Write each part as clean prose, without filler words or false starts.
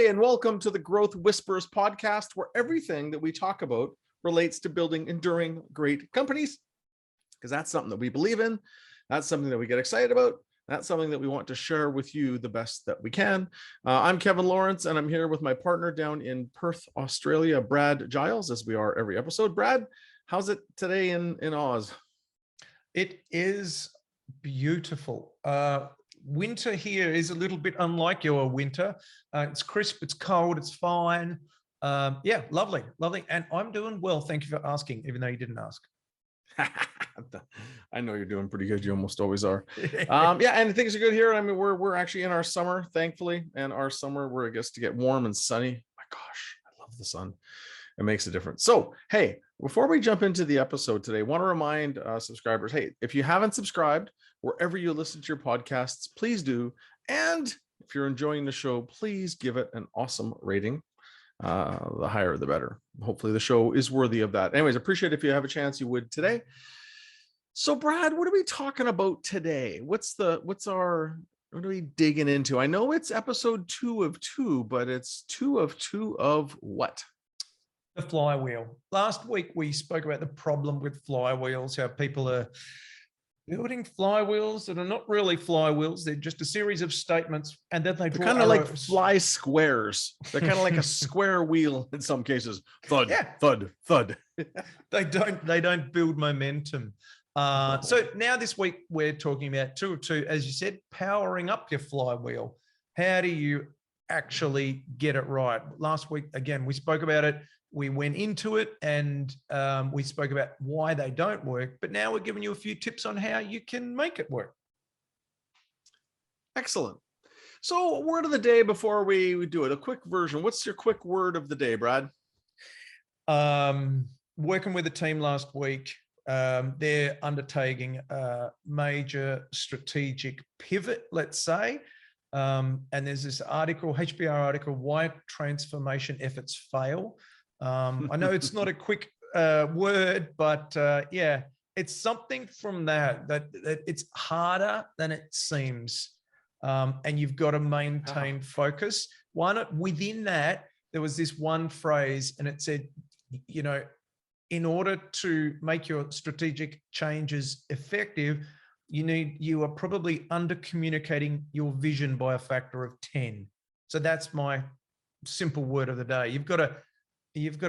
Hey, and welcome to the Growth Whisperers Podcast, where everything that we talk about relates to building enduring great companies, because that's something that we believe in. That's something that we get excited about. That's something that we want to share with you the best that we can. I'm Kevin Lawrence, and I'm here with my partner down in Perth, Australia, Brad Giles, as we are every episode. Brad, how's it today in Oz? It is beautiful. Winter here is a little bit unlike your winter. It's crisp, it's cold, it's fine. Yeah, lovely. And I'm doing well. Thank you for asking, even though you didn't ask. I know you're doing pretty good. You almost always are. Yeah, and things are good here. I mean, we're actually in our summer, thankfully, and our summer where it gets to get warm and sunny. My gosh, I love the sun. It makes a difference. So, hey, before we jump into the episode today, I want to remind subscribers, hey, if you haven't subscribed, wherever you listen to your podcasts, please do. And if you're enjoying the show, please give it an awesome rating. The higher, the better. Hopefully the show is worthy of that. Anyways, appreciate it if you have a chance, you would today. So, Brad, what are we talking about today? What are we digging into? I know it's episode 2 of 2, but it's 2 of 2 of what? The flywheel. Last week, we spoke about the problem with flywheels, how people are building flywheels that are not really flywheels. They're just a series of statements. And then they're kind of like fly squares. They're kind of like a square wheel in some cases. Thud, yeah. Thud, thud. They don't build momentum. So now this week, we're talking about 2 of 2, as you said, powering up your flywheel. How do you actually get it right? Last week, again, we spoke about it. We went into it and we spoke about why they don't work, but now we're giving you a few tips on how you can make it work. Excellent. So, word of the day before we do it, a quick version. What's your quick word of the day, Brad? Working with a team last week, they're undertaking a major strategic pivot, let's say. And there's this article, HBR article, Why Transformation Efforts Fail. I know it's not a quick word, but yeah, it's something from that it's harder than it seems. And you've got to maintain focus. Within that, there was this one phrase and it said, you know, in order to make your strategic changes effective, you are probably under communicating your vision by a factor of 10. So that's my simple word of the day. You've got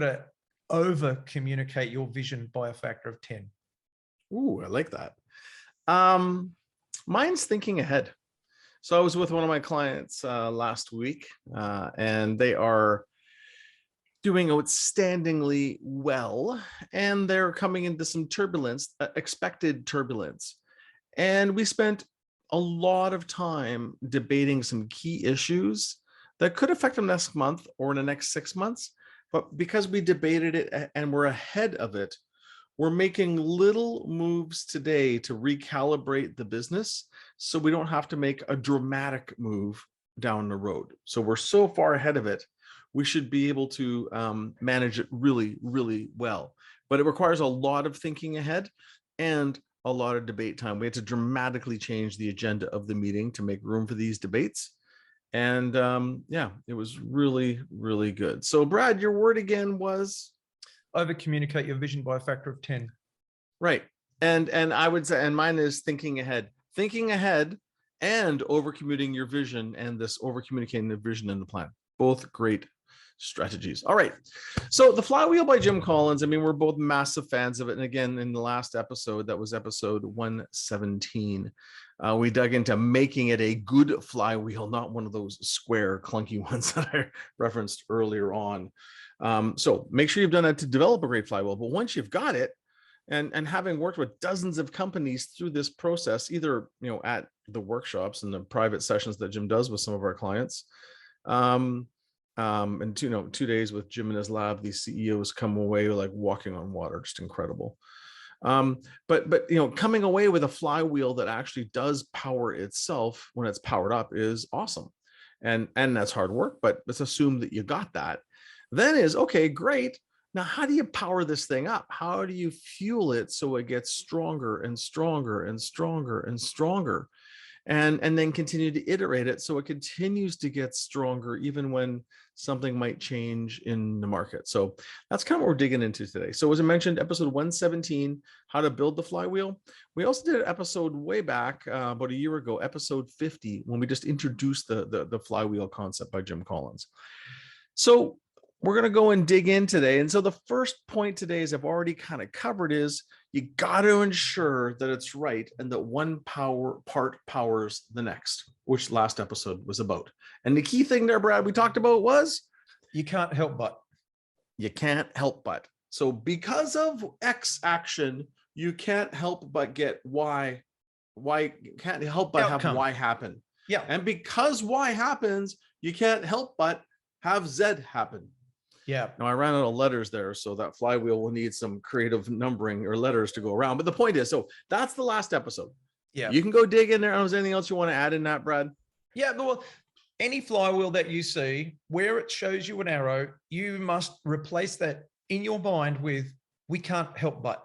to over communicate your vision by a factor of 10. Ooh, I like that. Mine's thinking ahead. So I was with one of my clients last week, and they are doing outstandingly well, and they're coming into some turbulence, expected turbulence. And we spent a lot of time debating some key issues that could affect them next month or in the next 6 months. But because we debated it and we're ahead of it, we're making little moves today to recalibrate the business so we don't have to make a dramatic move down the road. So we're so far ahead of it, we should be able to manage it really, really well. But it requires a lot of thinking ahead and a lot of debate time. We had to dramatically change the agenda of the meeting to make room for these debates. And yeah, it was really, really good. So Brad, your word again was? Over communicate your vision by a factor of 10. Right. And I would say, and mine is thinking ahead and over communicating your vision, and this over communicating the vision and the plan. Both great strategies. All right. So The Flywheel by Jim Collins, I mean, we're both massive fans of it. And again, in the last episode, that was episode 117, we dug into making it a good flywheel, not one of those square clunky ones that I referenced earlier on. So make sure you've done it to develop a great flywheel. But once you've got it, and having worked with dozens of companies through this process, either at the workshops and the private sessions that Jim does with some of our clients, and 2 days with Jim in his lab, these CEOs come away like walking on water, just incredible. But coming away with a flywheel that actually does power itself when it's powered up is awesome. And that's hard work, but let's assume that you got that. Then is, okay, great. Now, how do you power this thing up? How do you fuel it so it gets stronger and stronger and stronger and stronger? and then continue to iterate it so it continues to get stronger even when something might change in the market. So that's kind of what we're digging into today. So as I mentioned, episode 117, how to build the flywheel. We also did an episode way back about a year ago, episode 50, when we just introduced the flywheel concept by Jim Collins. So we're going to go and dig in today. And so the first point today, as I've already kind of covered, is you got to ensure that it's right and that one part powers the next, which last episode was about. And the key thing there, Brad, we talked about was you can't help but. You can't help but. So because of X action, you can't help but get Y. Y can't help but Outcome. have Y happen. Yeah. And because Y happens, you can't help but have Z happen. Yeah. Now I ran out of letters there, so that flywheel will need some creative numbering or letters to go around. But the point is, so that's the last episode. Yeah. You can go dig in there. Is there anything else you want to add in that, Brad? Yeah. Well, any flywheel that you see where it shows you an arrow, you must replace that in your mind with "we can't help but."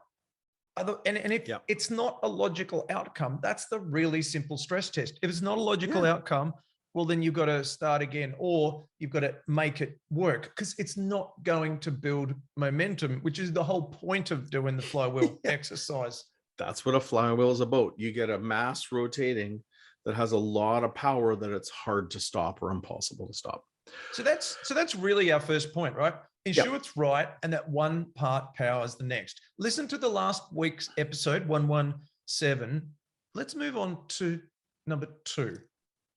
And if it's not a logical outcome, that's the really simple stress test. If it's not a logical outcome, well, then you've got to start again, or you've got to make it work, because it's not going to build momentum, which is the whole point of doing the flywheel exercise. That's what a flywheel is about. You get a mass rotating that has a lot of power that it's hard to stop or impossible to stop. So that's really our first point, right? Ensure it's right, and that one part powers the next. Listen to the last week's episode 117. Let's move on to number 2.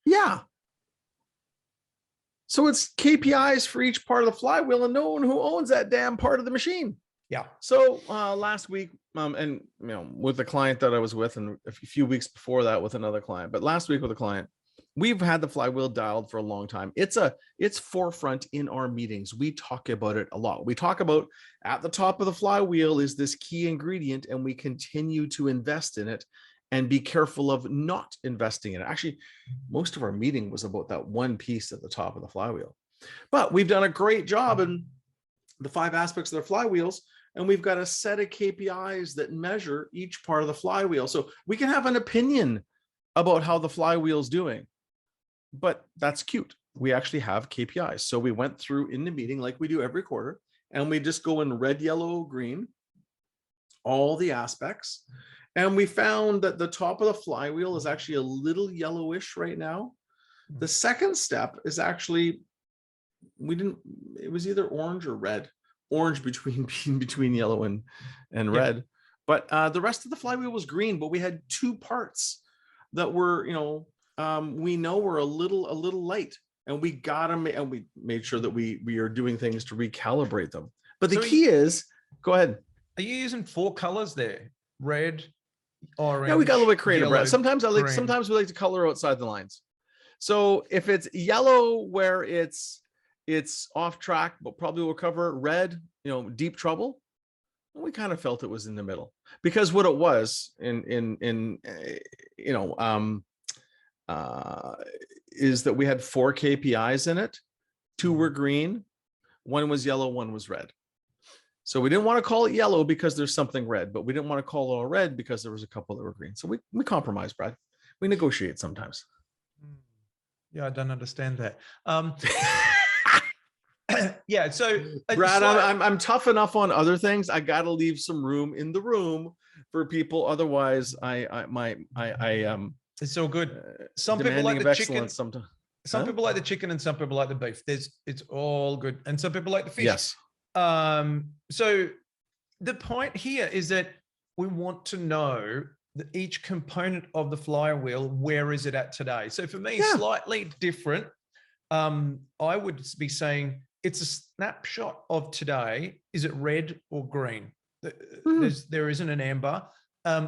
Yeah. So it's KPIs for each part of the flywheel and knowing who owns that damn part of the machine. Yeah. So last week, and with the client that I was with, and a few weeks before that with another client, but last week with a client, we've had the flywheel dialed for a long time. It's forefront in our meetings. We talk about it a lot. We talk about at the top of the flywheel is this key ingredient, and we continue to invest in it and be careful of not investing in it. Actually, most of our meeting was about that one piece at the top of the flywheel. But we've done a great job in the 5 aspects of the flywheels, and we've got a set of KPIs that measure each part of the flywheel. So we can have an opinion about how the flywheel's doing, but that's cute. We actually have KPIs. So we went through in the meeting like we do every quarter, and we just go in red, yellow, green, all the aspects. And we found that the top of the flywheel is actually a little yellowish right now. The second step is actually, it was either orange or red, orange between yellow and red. But the rest of the flywheel was green, but we had 2 parts that were, we know were a little light, and we got them, and we made sure that we are doing things to recalibrate them. But the key is, go ahead. Are you using 4 colors there? Red, orange. Yeah, we got a little bit creative, yellow, right? Sometimes we like to color outside the lines. So if it's yellow where it's off track, but probably will cover, red, deep trouble, we kind of felt it was in the middle, because what it was is that we had 4 KPIs in it. 2 were green, 1 was yellow, 1 was red. So we didn't want to call it yellow because there's something red, but we didn't want to call it all red because there was a couple that were green. So we compromised, Brad. We negotiate sometimes. Yeah, I don't understand that. Yeah, so Brad, I'm tough enough on other things. I got to leave some room in the room for people. Otherwise, it's all good. Some people like the chicken. Sometimes. Some people like the chicken, and some people like the beef. It's all good, and some people like the fish. Yes. So the point here is that we want to know that each component of the flywheel, where is it at today? So for me, slightly different. I would be saying it's a snapshot of today. Is it red or green? There isn't an amber,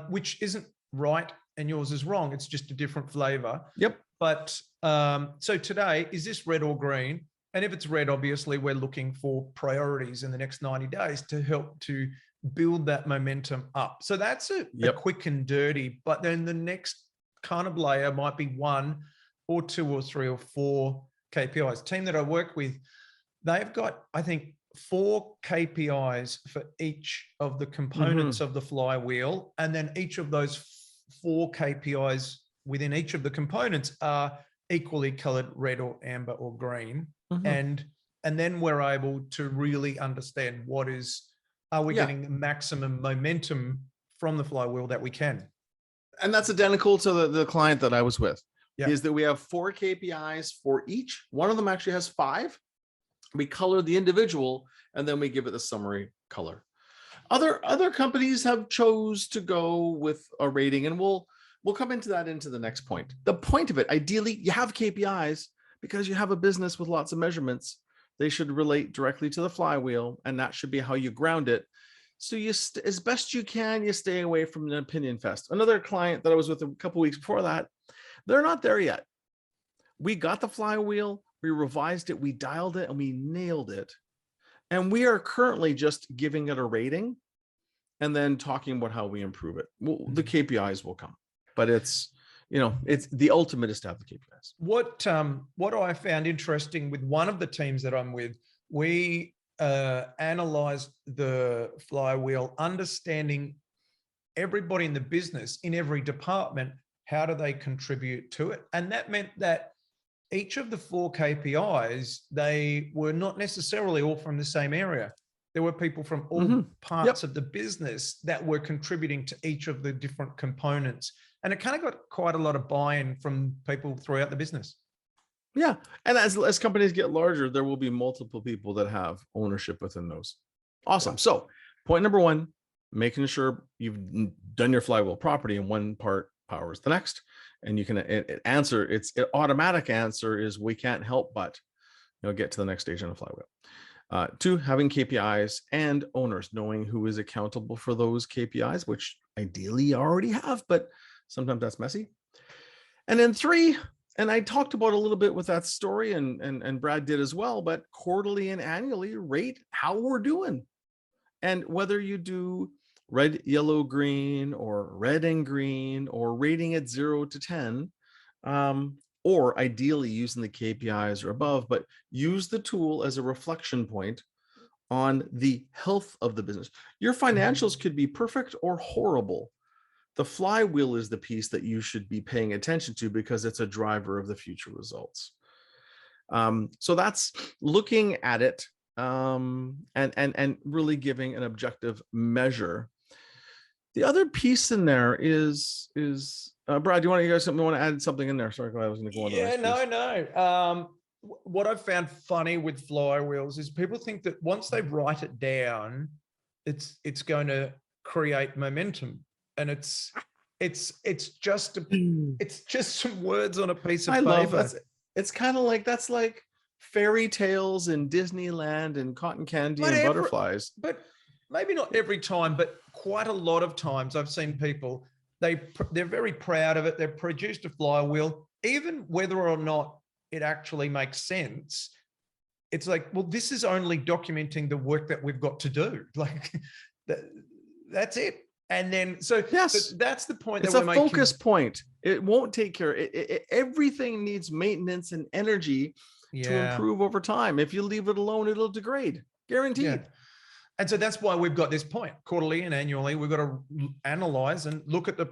which isn't right, and yours is wrong. It's just a different flavor. Yep. But so today, is this red or green? And if it's red, obviously, we're looking for priorities in the next 90 days to help to build that momentum up. So that's a quick and dirty. But then the next kind of layer might be 1 or 2 or 3 or 4 KPIs. Team that I work with, they've got, I think, 4 KPIs for each of the components of the flywheel. And then each of those 4 KPIs within each of the components are equally colored red or amber or green. And then we're able to really understand are we getting the maximum momentum from the flywheel that we can. And that's identical to the client that I was with. Yeah. Is that we have 4 KPIs for each. One of them actually has 5. We color the individual and then we give it the summary color. Other companies have chose to go with a rating, and we'll come into the next point. The point of it, ideally, you have KPIs because you have a business with lots of measurements. They should relate directly to the flywheel, and that should be how you ground it. So as best you can, you stay away from an opinion fest. Another client that I was with a couple of weeks before that, they're not there yet. We got the flywheel, we revised it, we dialed it, and we nailed it. And we are currently just giving it a rating and then talking about how we improve it. The KPIs will come, but it's the ultimate is to have the KPIs. What I found interesting with one of the teams that I'm with, we analyzed the flywheel, understanding everybody in the business, in every department, how do they contribute to it? And that meant that each of the 4 KPIs, they were not necessarily all from the same area. There were people from all parts of the business that were contributing to each of the different components. And it kind of got quite a lot of buy-in from people throughout the business. Yeah. And as companies get larger, there will be multiple people that have ownership within those. Awesome. So point number 1, making sure you've done your flywheel property, and one part powers the next. And you can its automatic answer is we can't help but get to the next stage on the flywheel. 2, having KPIs and owners, knowing who is accountable for those KPIs, which ideally you already have, but sometimes that's messy. And then 3, and I talked about a little bit with that story, and Brad did as well, but quarterly and annually rate how we're doing. And whether you do red, yellow, green, or red and green, or rating it 0 to 10, or ideally using the KPIs or above, but use the tool as a reflection point on the health of the business. Your financials could be perfect or horrible. The flywheel is the piece that you should be paying attention to because it's a driver of the future results. So that's looking at it and really giving an objective measure. The other piece in there is Brad, do you want to add something in there? Sorry, I was going to go on. Yeah, no. What I've found funny with flywheels is people think that once they write it down, it's going to create momentum, and it's just some words on a piece of paper. I love that. It's kind of like that's like fairy tales in Disneyland and cotton candy and butterflies. But maybe not every time, but quite a lot of times I've seen people, they're very proud of it. They've produced a flywheel, even whether or not it actually makes sense. It's like, well, this is only documenting the work that we've got to do. Like that's it. And then, so yes, that's the point. It's a focus point. It won't take care. Everything needs maintenance and energy to improve over time. If you leave it alone, it'll degrade. Guaranteed. Yeah. And so that's why we've got this point. Quarterly and annually, we've got to analyze and look at the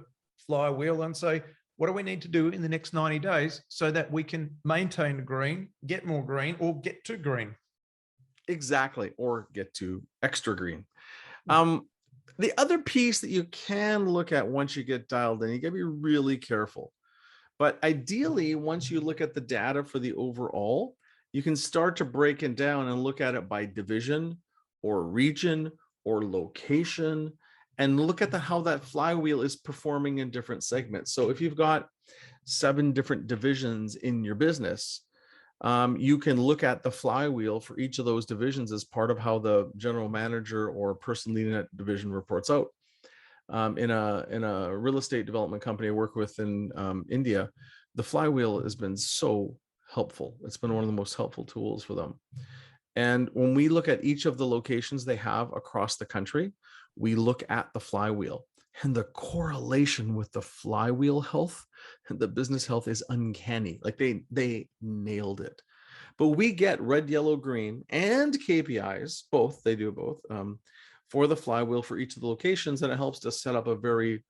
flywheel and say, what do we need to do in the next 90 days so that we can maintain the green, get more green, or get to green? Exactly. Or get to extra green. The other piece that you can look at once you get dialed in, you got to be really careful. But ideally, once you look at the data for the overall, you can start to break it down and look at it by division or region or location, and look at how that flywheel is performing in different segments. So if you've got 7 different divisions in your business, you can look at the flywheel for each of those divisions as part of how the general manager or person leading that division reports out. In a real estate development company I work with in India, the flywheel has been so helpful. It's been one of the most helpful tools for them. And when we look at each of the locations they have across the country, we look at the flywheel, and the correlation with the flywheel health and the business health is uncanny. Like they nailed it. But we get red, yellow, green, and KPIs, both. They do both for the flywheel for each of the locations, and it helps to set up a very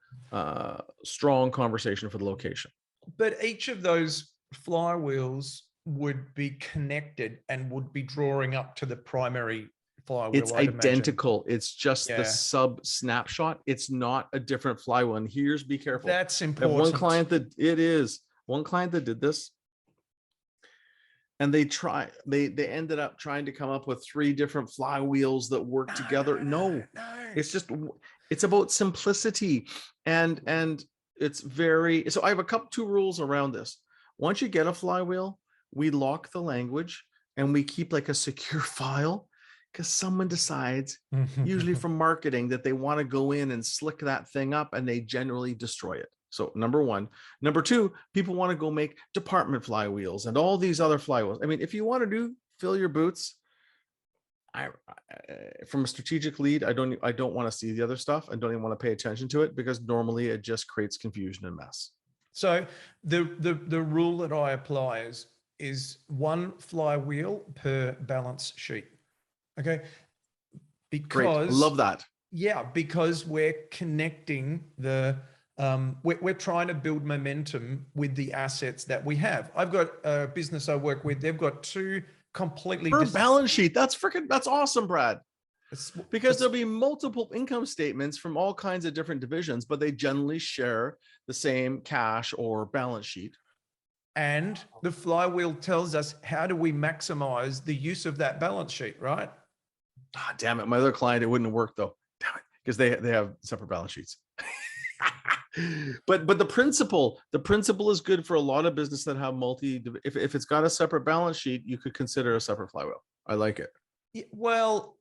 strong conversation for the location. But each of those flywheels would be connected and would be drawing up to the primary flywheel. It's I'd identical. It's just the Yeah. sub snapshot. It's not a different flywheel. And here's, be careful. That's I have important. one client that one client that did this, and they ended up trying to come up with 3 different flywheels that work together. No, it's about simplicity, and it's very, so I have 2 rules around this. Once you get a flywheel, we lock the language and we keep like a secure file, because someone decides, usually from marketing, that they want to go in and slick that thing up, and they generally destroy it. So number 1. Number 2, people want to go make department flywheels and all these other flywheels. I mean, if you want to fill your boots, from a strategic lead, I don't want to see the other stuff. I don't even want to pay attention to it, because normally it just creates confusion and mess. So the rule that I apply is 1 flywheel per balance sheet. Okay. Because Great. Love that. Yeah, because we're connecting we're trying to build momentum with the assets that we have. I've got a business I work with. They've got 2 completely per balance sheet. That's awesome, Brad. Because there'll be multiple income statements from all kinds of different divisions, but they generally share the same cash or balance sheet. And the flywheel tells us, how do we maximize the use of that balance sheet, right? Ah, damn it. My other client, it wouldn't have worked though. Damn it. Because they have separate balance sheets. but the principle is good for a lot of business that have if it's got a separate balance sheet, you could consider a separate flywheel. I like it. Well,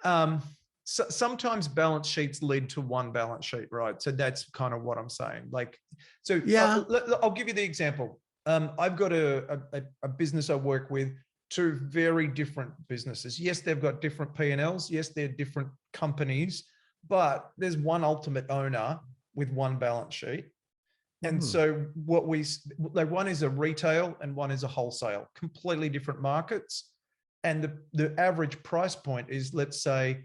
so sometimes balance sheets lead to 1 balance sheet, right? So that's kind of what I'm saying. Like, so yeah, I'll give you the example. I've got a business I work with, 2 very different businesses. Yes, they've got different P&Ls. Yes, they're different companies, but there's 1 ultimate owner with 1 balance sheet. And so one is a retail and one is a wholesale, completely different markets. And the average price point is, let's say,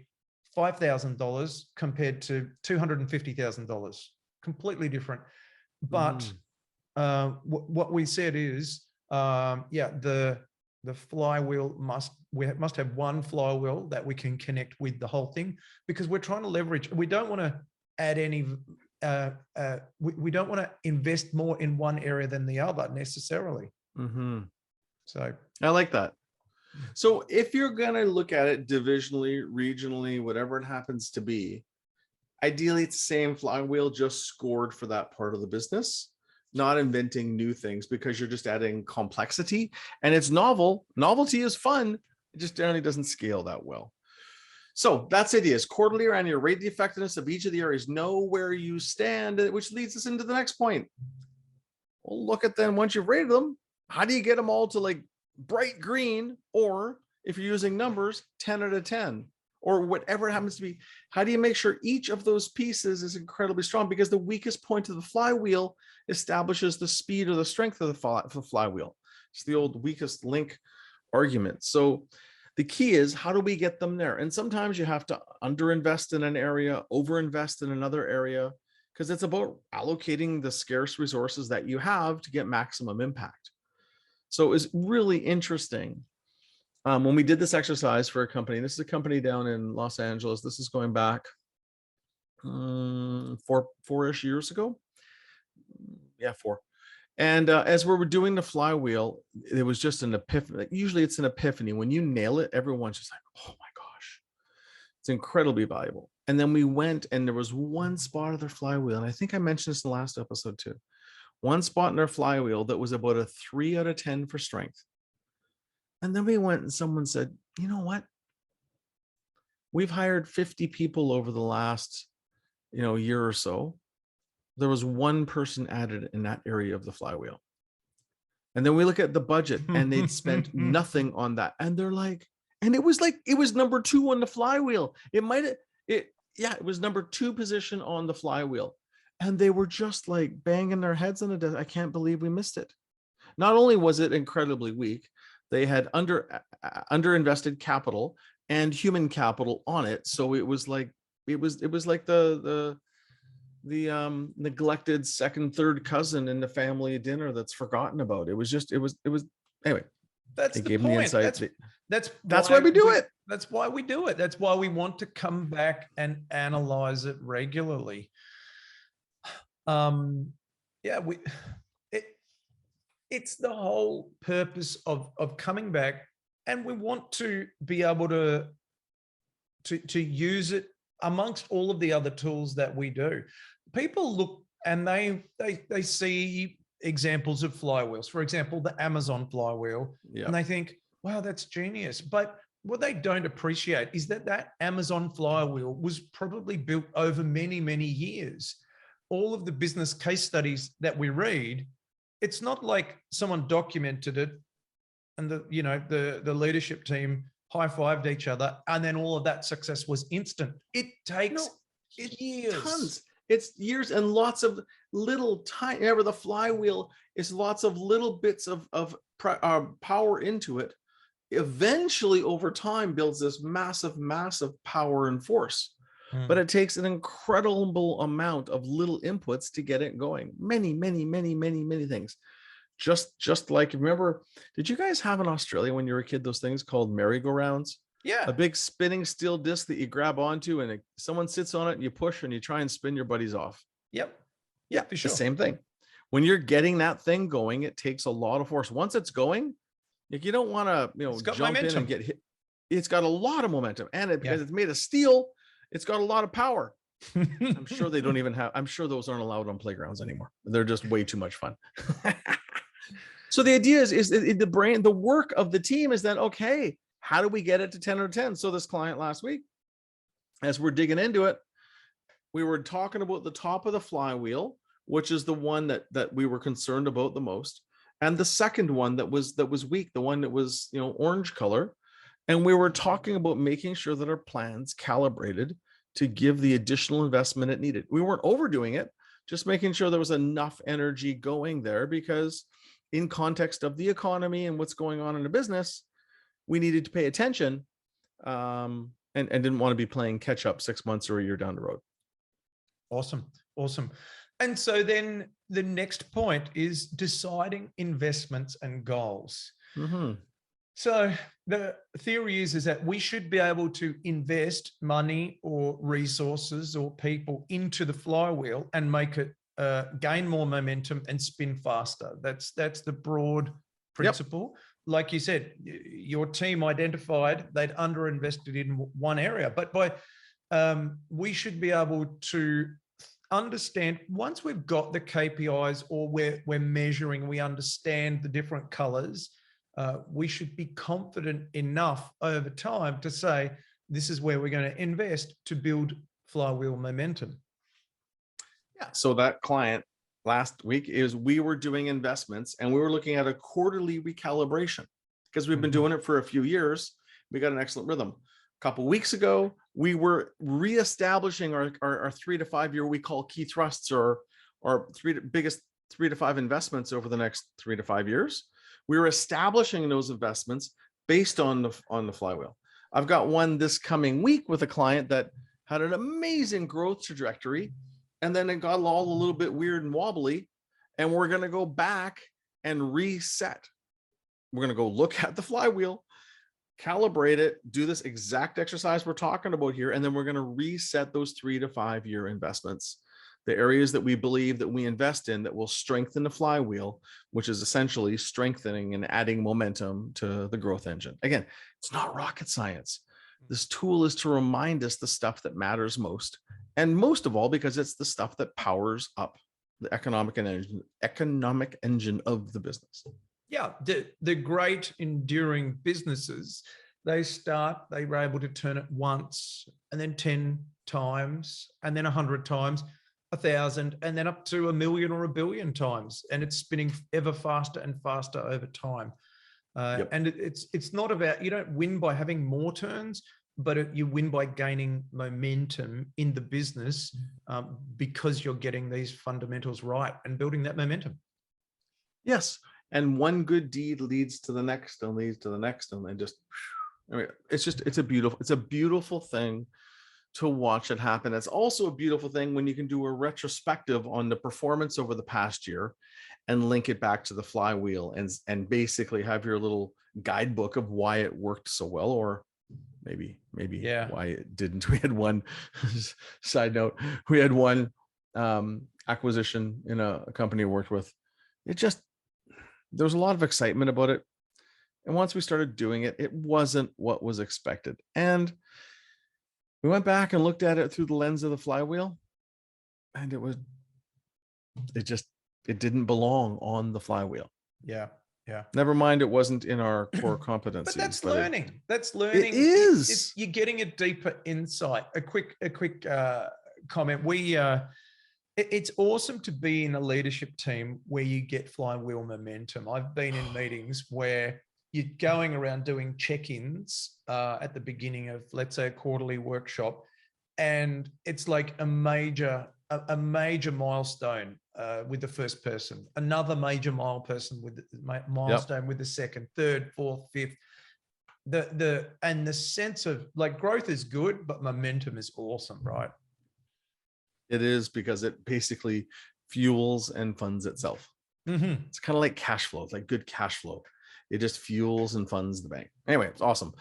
$5,000 compared to $250,000, completely different. But what we said is, the flywheel we must have 1 flywheel that we can connect with the whole thing, because we're trying to leverage. We don't want to add any. We don't want to invest more in one area than the other necessarily. So I like that. So if you're going to look at it divisionally, regionally, whatever it happens to be, ideally it's the same flywheel, just scored for that part of the business, not inventing new things, because you're just adding complexity, and it's novel. Novelty is fun. It just generally doesn't scale that well. So that's it. Is quarterly or annual, rate the effectiveness of each of the areas, know where you stand, which leads us into the next point. We'll look at them once you've rated them. How do you get them all to like bright green, or if you're using numbers, 10 out of 10, or whatever it happens to be? How do you make sure each of those pieces is incredibly strong? Because the weakest point of the flywheel establishes the speed or the strength of the flywheel. It's the old weakest link argument. So the key is, how do we get them there? And sometimes you have to underinvest in an area, overinvest in another area, because it's about allocating the scarce resources that you have to get maximum impact. So it's really interesting. When we did this exercise for a company, this is a company down in Los Angeles. This is going back 4-ish years ago. Yeah, 4. And as we were doing the flywheel, it was just an epiphany. Usually it's an epiphany. When you nail it, everyone's just like, oh my gosh, it's incredibly valuable. And then we went, and there was 1 spot of their flywheel. And I think I mentioned this in the last episode too. 1 spot in their flywheel that was about a 3 out of 10 for strength. And then we went, and someone said, you know what? We've hired 50 people over the last, year or so. There was 1 person added in that area of the flywheel. And then we look at the budget, and they'd spent nothing on that. And they're like, and it was number 2 on the flywheel. It was number 2 position on the flywheel. And they were just like banging their heads on the desk. I can't believe we missed it. Not only was it incredibly weak, they had underinvested capital and human capital on it. So it was like the neglected second, third cousin in the family dinner that's forgotten about. It was anyway. That's it the gave them the point. insight. That's why we do it. That's why we do it. That's why we want to come back and analyze it regularly. Yeah, it's the whole purpose of coming back, and we want to be able to use it amongst all of the other tools that we do. People look and they see examples of flywheels, for example, the Amazon flywheel, and they think, wow, that's genius. But what they don't appreciate is that Amazon flywheel was probably built over many, many years. All of the business case studies that we read, it's not like someone documented it and the leadership team high-fived each other and then all of that success was instant. It takes years. Tons. It's years and lots of little tiny. Remember, the flywheel is lots of little bits of power into it. Eventually, over time, builds this massive power and force. But it takes an incredible amount of little inputs to get it going. Many things. Just like, remember, did you guys have in Australia when you were a kid those things called merry-go-rounds? Yeah. A big spinning steel disc that you grab onto and someone sits on it and you push and you try and spin your buddies off. Yep. Yeah, for sure. The same thing. When you're getting that thing going, it takes a lot of force. Once it's going, like, you don't want to, jump momentum in and get hit. It's got a lot of momentum, and because it's made of steel, it's got a lot of power. I'm sure they don't even have. I'm sure those aren't allowed on playgrounds anymore. They're just way too much fun. So the idea is the work of the team is then, okay, how do we get it to 10 out of 10? So this client last week, as we're digging into it, we were talking about the top of the flywheel, which is the one that we were concerned about the most, and the second one that was weak, the one that was orange color, and we were talking about making sure that our plans calibrated to give the additional investment it needed. We weren't overdoing it, just making sure there was enough energy going there, because in context of the economy and what's going on in the business, we needed to pay attention, and didn't want to be playing catch up 6 months or a year down the road. Awesome. And so then the next point is deciding investments and goals. So the theory is that we should be able to invest money or resources or people into the flywheel and make it gain more momentum and spin faster. That's the broad principle. Yep. Like you said, your team identified they'd underinvested in one area, but we should be able to understand, once we've got the KPIs or we're measuring, we understand the different colors, we should be confident enough over time to say, this is where we're going to invest to build flywheel momentum. Yeah. So that client last week we were doing investments and we were looking at a quarterly recalibration, because we've been doing it for a few years. We got an excellent rhythm. A couple of weeks ago, we were reestablishing our 3 to 5 year, we call key thrusts, or biggest 3 to 5 investments over the next 3 to 5 years. We were establishing those investments based on the flywheel. I've got one this coming week with a client that had an amazing growth trajectory, and then it got all a little bit weird and wobbly, and we're going to go back and reset. We're going to go look at the flywheel, calibrate it, do this exact exercise we're talking about here, and then we're going to reset those 3 to 5 year investments, the areas that we believe that we invest in that will strengthen the flywheel, which is essentially strengthening and adding momentum to the growth engine. Again, it's not rocket science. This tool is to remind us the stuff that matters most, and most of all, because it's the stuff that powers up the economic engine of the business. Yeah, the great enduring businesses, they were able to turn it once, and then 10 times, and then 100 times, 1,000, and then up to 1 million or 1 billion times, and it's spinning ever faster and faster over time. And it's not about, you don't win by having more turns, but you win by gaining momentum in the business, because you're getting these fundamentals right and building that momentum. Yes. And one good deed leads to the next and leads to the next. And then it's a beautiful thing to watch it happen. It's also a beautiful thing when you can do a retrospective on the performance over the past year and link it back to the flywheel and basically have your little guidebook of why it worked so well, or maybe why it didn't. We had one side note, we had one acquisition in a company I worked with. There was a lot of excitement about it. And once we started doing it, it wasn't what was expected. And we went back and looked at it through the lens of the flywheel, and it didn't belong on the flywheel. Yeah. Never mind, it wasn't in our core competency. But that's learning. That's learning. It is. You're getting a deeper insight. A quick comment. It's awesome to be in a leadership team where you get flywheel momentum. I've been in meetings where you're going around doing check-ins at the beginning of, let's say, a quarterly workshop, and it's like a major milestone with the first person, another major milestone with the second, third, fourth, fifth. The sense of like growth is good, but momentum is awesome, right? It is, because it basically fuels and funds itself. Mm-hmm. It's kind of like cash flow. It's like good cash flow. It just fuels and funds the bank. Anyway, it's awesome.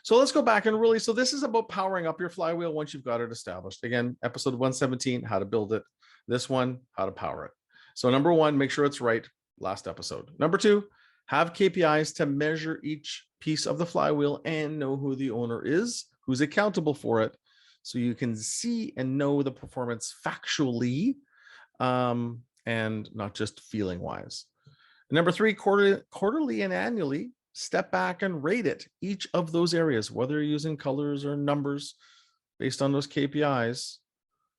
So let's go back and really, so this is about powering up your flywheel once you've got it established. Again, episode 117, how to build it. This one, how to power it. So number one, make sure it's right. Last episode. Number two, have KPIs to measure each piece of the flywheel and know who the owner is, who's accountable for it, so you can see and know the performance factually, and not just feeling wise. Number three, quarterly and annually, step back and rate it, each of those areas, whether you're using colors or numbers based on those KPIs.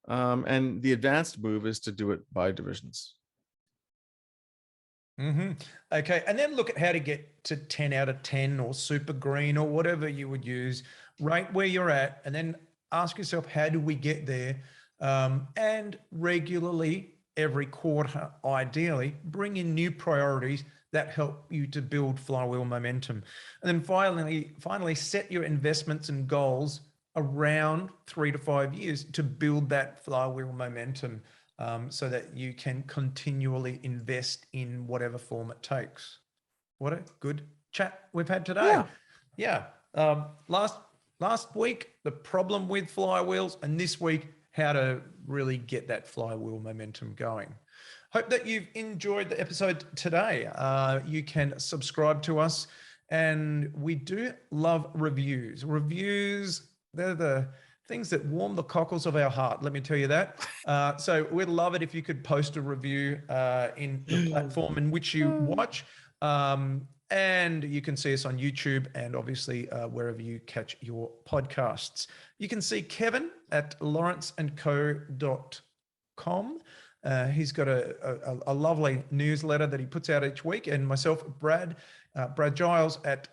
And the advanced move is to do it by divisions. Mm-hmm. Okay. And then look at how to get to 10 out of 10 or super green or whatever you would use, right where you're at. And then ask yourself, how do we get there? And regularly, every quarter, ideally, bring in new priorities that help you to build flywheel momentum. And then finally, set your investments and goals around 3 to 5 years to build that flywheel momentum, so that you can continually invest in whatever form it takes. What a good chat we've had today. Yeah. Last week, the problem with flywheels, and this week, how to really get that flywheel momentum going. Hope that you've enjoyed the episode today. You can subscribe to us, and we do love reviews. Reviews, they're the things that warm the cockles of our heart, let me tell you that. So we'd love it if you could post a review in the platform in which you watch. And you can see us on YouTube and obviously wherever you catch your podcasts. You can see Kevin at lawrenceandco.com. He's got a lovely newsletter that he puts out each week. And myself, Brad Giles at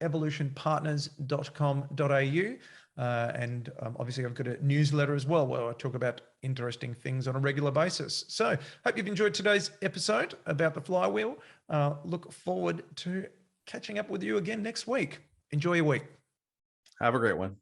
evolutionpartners.com.au. And obviously I've got a newsletter as well where I talk about interesting things on a regular basis. So hope you've enjoyed today's episode about the flywheel. Look forward to catching up with you again next week. Enjoy your week. Have a great one.